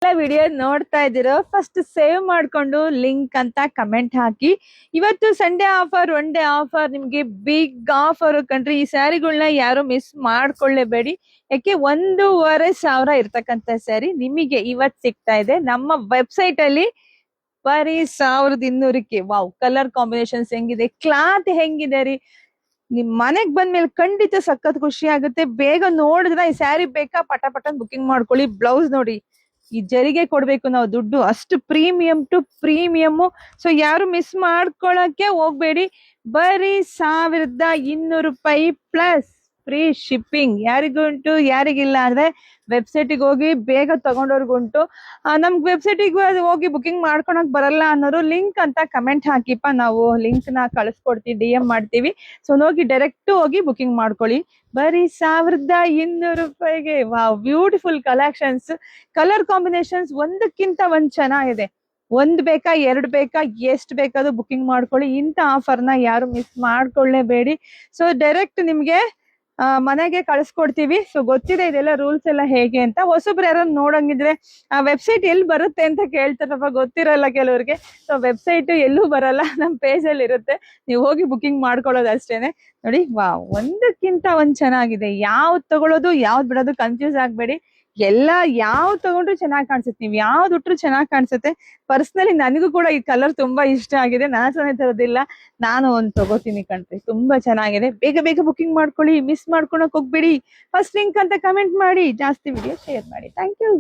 Video ನೋಡ್ತಾ ಇದ್ದೀರೋ first save ಮಾಡ್ಕೊಂಡು ಲಿಂಕ್ ಅಂತ ಕಮೆಂಟ್ ಹಾಕಿ. ಇವತ್ತು Sunday offer, one day offer, ನಿಮ್ಗೆ ಬಿಗ್ ಆಫರ್ ಕಣ್ರಿ. ಈ ಸ್ಯಾರಿಗಳನ್ನ ಯಾರು ಮಿಸ್ ಮಾಡ್ಕೊಳ್ಳೇಬೇಡಿ. ಯಾಕೆ 1,500 ಇರ್ತಕ್ಕಂಥ ಸ್ಯಾರಿ ನಿಮಗೆ ಇವತ್ ಸಿಗ್ತಾ ಇದೆ ನಮ್ಮ ವೆಬ್ಸೈಟ್ ಅಲ್ಲಿ ಬರೀ 1,200ಕ್ಕೆ. ವಾವ್, ಕಲರ್ ಕಾಂಬಿನೇಷನ್ಸ್ ಹೆಂಗಿದೆ, ಕ್ಲಾತ್ ಹೆಂಗಿದೆ ರೀ. ನಿಮ್ ಮನೆಗ್ ಬಂದ್ಮೇಲೆ ಖಂಡಿತ ಸಖತ್ ಖುಷಿ ಆಗುತ್ತೆ. ಬೇಗ ನೋಡಿದ್ರೆ ಈ ಸ್ಯಾರಿ ಬೇಕಾ ಪಟ ಪಟನ್ ಬುಕಿಂಗ್ ಮಾಡ್ಕೊಳ್ಳಿ. ಬ್ಲೌಸ್ ನೋಡಿ, ಈ ಜರಿಗೆ ಕೊಡ್ಬೇಕು ನಾವು ದುಡ್ಡು, ಅಷ್ಟು ಪ್ರೀಮಿಯಂ ಟು ಪ್ರೀಮಿಯಮ್. ಸೊ ಯಾರು ಮಿಸ್ ಮಾಡ್ಕೊಳಕ್ಕೆ ಹೋಗ್ಬೇಡಿ. ಬರೀ 1,200 ರೂಪಾಯಿ ಪ್ಲಸ್ ಫ್ರೀ ಶಿಪ್ಪಿಂಗ್. ಯಾರಿಗುಂಟು, ಯಾರಿಗಿಲ್ಲ ಅಂದ್ರೆ ವೆಬ್ಸೈಟಿಗೆ ಹೋಗಿ ಬೇಗ ತಗೊಂಡವ್ರಿಗುಂಟು. ನಮ್ಗೆ ವೆಬ್ಸೈಟಿಗೆ ಹೋಗಿ ಬುಕಿಂಗ್ ಮಾಡ್ಕೊಳಕ್ ಬರಲ್ಲ ಅನ್ನೋರು ಲಿಂಕ್ ಅಂತ ಕಮೆಂಟ್ ಹಾಕಿಪ್ಪ, ನಾವು ಲಿಂಕ್ ನ ಕಳಿಸ್ಕೊಡ್ತೀವಿ, DM ಮಾಡ್ತೀವಿ. ಸೊ ಹೋಗಿ ಡೈರೆಕ್ಟ್ ಹೋಗಿ ಬುಕಿಂಗ್ ಮಾಡ್ಕೊಳ್ಳಿ. ಬರೀ 1,200 ರೂಪಾಯಿಗೆ. Wow, beautiful collections, colour combinations ಒಂದಕ್ಕಿಂತ ಒಂದ್ ಚೆನ್ನಾಗಿದೆ. ಒಂದ್ ಬೇಕಾ, ಎರಡು ಬೇಕಾ, ಎಷ್ಟು ಬೇಕಾದ್ರೂ ಬುಕಿಂಗ್ ಮಾಡ್ಕೊಳ್ಳಿ. ಇಂಥ ಆಫರ್ನ ಯಾರು ಮಿಸ್ ಮಾಡ್ಕೊಳ್ಳೇಬೇಡಿ. ಸೊ ಡೈರೆಕ್ಟ್ ನಿಮ್ಗೆ ಮನೆಗೆ ಕಳಿಸ್ಕೊಡ್ತೀವಿ. ಸೊ ಗೊತ್ತಿದೆ ಇದೆಲ್ಲ ರೂಲ್ಸ್ ಎಲ್ಲ ಹೇಗೆ ಅಂತ. ಹೊಸಬ್ರು ಯಾರು ನೋಡಂಗಿದ್ರೆ ಆ ವೆಬ್ಸೈಟ್ ಎಲ್ಲಿ ಬರುತ್ತೆ ಅಂತ ಕೇಳ್ತಾರಪ್ಪ, ಗೊತ್ತಿರಲ್ಲ ಕೆಲವ್ರಿಗೆ. ಸೊ ವೆಬ್ಸೈಟ್ ಎಲ್ಲೂ ಬರಲ್ಲ, ನಮ್ ಪೇಜ್ ಅಲ್ಲಿ ಇರುತ್ತೆ, ನೀವು ಹೋಗಿ ಬುಕಿಂಗ್ ಮಾಡ್ಕೊಳ್ಳೋದು ಅಷ್ಟೇನೆ. ನೋಡಿ, ವಾವ್, ಒಂದಕ್ಕಿಂತ ಒಂದ್ ಚೆನ್ನಾಗಿದೆ. ಯಾವ್ದು ತಗೊಳ್ಳೋದು ಯಾವ್ದು ಬಿಡೋದು ಕನ್ಫ್ಯೂಸ್ ಆಗ್ಬೇಡಿ. ಎಲ್ಲ ಯಾವ್ ತಗೊಂಡ್ರು ಚೆನ್ನಾಗಿ ಕಾಣಿಸುತ್ತೆ, ನೀವ್ ಯಾವ್ದು ಉಟ್ರು ಚೆನ್ನಾಗಿ ಕಾಣಿಸುತ್ತೆ. ಪರ್ಸನಲಿ ನನಗೂ ಕೂಡ ಈ ಕಲರ್ ತುಂಬಾ ಇಷ್ಟ ಆಗಿದೆ. ನಾನು ಸಹ ತರೋದಿಲ್ಲ, ನಾನು ಒಂದ್ ತಗೋತೀನಿ ಕಣ್ರಿ. ತುಂಬಾ ಚೆನ್ನಾಗಿದೆ. ಬೇಗ ಬೇಗ ಬುಕಿಂಗ್ ಮಾಡ್ಕೊಳ್ಳಿ, ಮಿಸ್ ಮಾಡ್ಕೊಳಕ್ ಹೋಗ್ಬೇಡಿ. ಫಸ್ಟ್ ಲಿಂಕ್ ಅಂತ ಕಮೆಂಟ್ ಮಾಡಿ, ಜಾಸ್ತಿ ವಿಡಿಯೋ ಶೇರ್ ಮಾಡಿ. Thank you.